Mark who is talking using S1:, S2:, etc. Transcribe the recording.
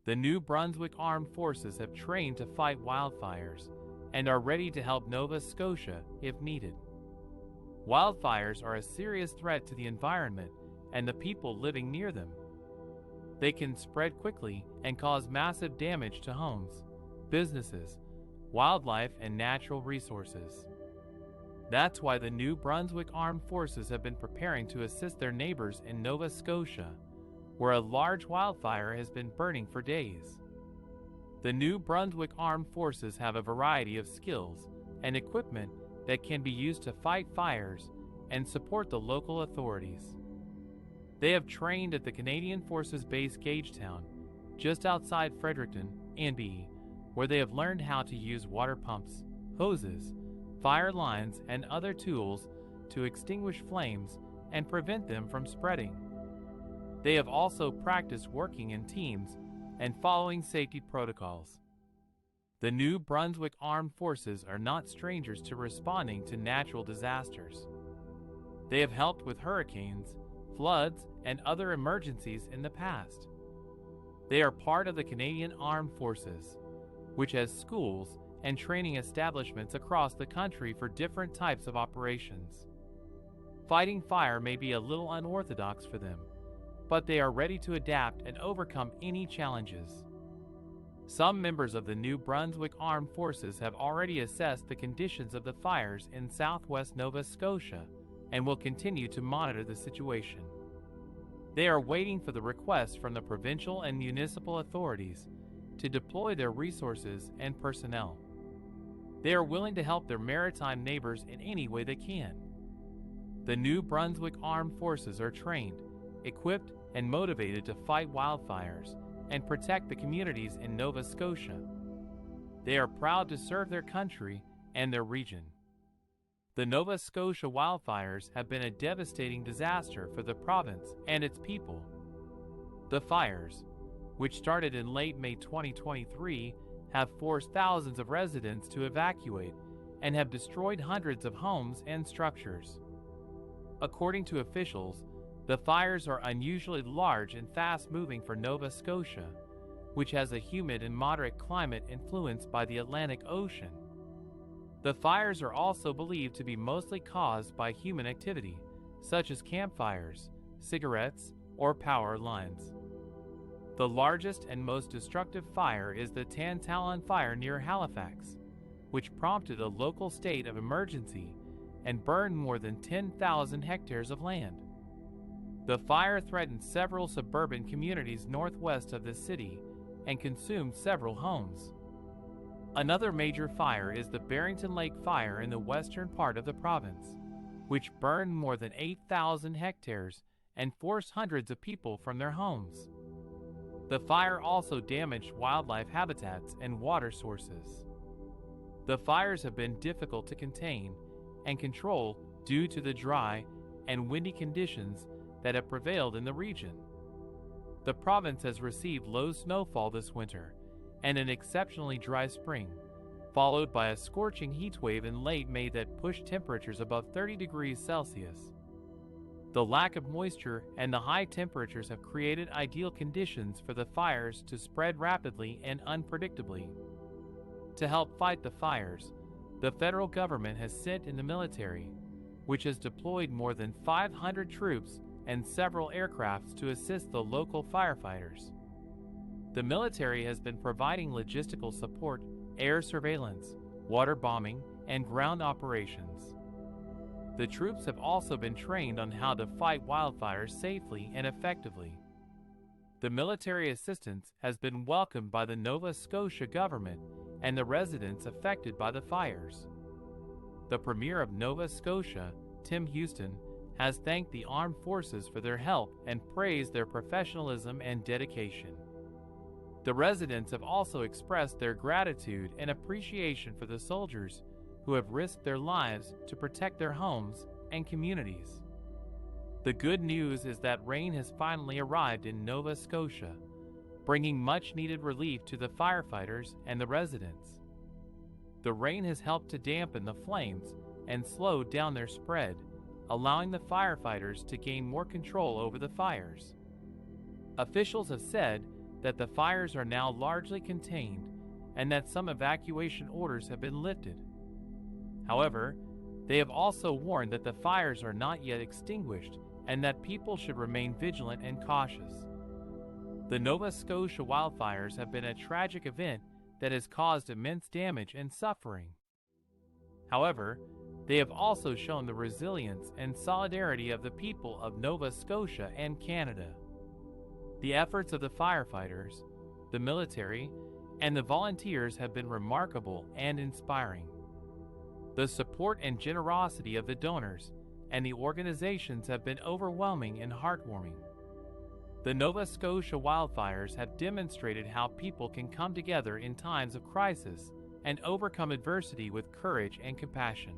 S1: The New Brunswick Armed Forces have trained to fight wildfires and are ready to help Nova Scotia if needed. Wildfires are a serious threat to the environment and the people living near them. They can spread quickly and cause massive damage to homes, businesses, wildlife, and natural resources. That's why the New Brunswick Armed Forces have been preparing to assist their neighbors in Nova Scotia, where a large wildfire has been burning for days. The New Brunswick Armed Forces have a variety of skills and equipment that can be used to fight fires and support the local authorities. They have trained at the Canadian Forces Base Gagetown, just outside Fredericton, NB, where they have learned how to use water pumps, hoses, fire lines, and other tools to extinguish flames and prevent them from spreading. They have also practiced working in teams and following safety protocols. The New Brunswick Armed Forces are not strangers to responding to natural disasters. They have helped with hurricanes, floods, and other emergencies in the past. They are part of the Canadian Armed Forces, which has schools and training establishments across the country for different types of operations. Fighting fire may be a little unorthodox for them, but they are ready to adapt and overcome any challenges. Some members of the New Brunswick Armed Forces have already assessed the conditions of the fires in southwest Nova Scotia and will continue to monitor the situation. They are waiting for the requests from the provincial and municipal authorities to deploy their resources and personnel. They are willing to help their maritime neighbors in any way they can. The New Brunswick Armed Forces are trained, equipped, and motivated to fight wildfires and protect the communities in Nova Scotia. They are proud to serve their country and their region. The Nova Scotia wildfires have been a devastating disaster for the province and its people. The fires, which started in late May 2023, have forced thousands of residents to evacuate and have destroyed hundreds of homes and structures. According to officials, the fires are unusually large and fast-moving for Nova Scotia, which has a humid and moderate climate influenced by the Atlantic Ocean. The fires are also believed to be mostly caused by human activity, such as campfires, cigarettes, or power lines. The largest and most destructive fire is the Tantallon Fire near Halifax, which prompted a local state of emergency and burned more than 10,000 hectares of land. The fire threatened several suburban communities northwest of the city and consumed several homes. Another major fire is the Barrington Lake Fire in the western part of the province, which burned more than 8,000 hectares and forced hundreds of people from their homes. The fire also damaged wildlife habitats and water sources. The fires have been difficult to contain and control due to the dry and windy conditions that have prevailed in the region. The province has received low snowfall this winter and an exceptionally dry spring, followed by a scorching heat wave in late May that pushed temperatures above 30 degrees Celsius. The lack of moisture and the high temperatures have created ideal conditions for the fires to spread rapidly and unpredictably. To help fight the fires, the federal government has sent in the military, which has deployed more than 500 troops and several aircrafts to assist the local firefighters. The military has been providing logistical support, air surveillance, water bombing, and ground operations. The troops have also been trained on how to fight wildfires safely and effectively. The military assistance has been welcomed by the Nova Scotia government and the residents affected by the fires. The Premier of Nova Scotia, Tim Houston, has thanked the armed forces for their help and praised their professionalism and dedication. The residents have also expressed their gratitude and appreciation for the soldiers who have risked their lives to protect their homes and communities. The good news is that rain has finally arrived in Nova Scotia, bringing much-needed relief to the firefighters and the residents. The rain has helped to dampen the flames and slow down their spread, allowing the firefighters to gain more control over the fires. Officials have said that the fires are now largely contained and that some evacuation orders have been lifted. However, they have also warned that the fires are not yet extinguished and that people should remain vigilant and cautious. The Nova Scotia wildfires have been a tragic event that has caused immense damage and suffering. However, they have also shown the resilience and solidarity of the people of Nova Scotia and Canada. The efforts of the firefighters, the military, and the volunteers have been remarkable and inspiring. The support and generosity of the donors and the organizations have been overwhelming and heartwarming. The Nova Scotia wildfires have demonstrated how people can come together in times of crisis and overcome adversity with courage and compassion.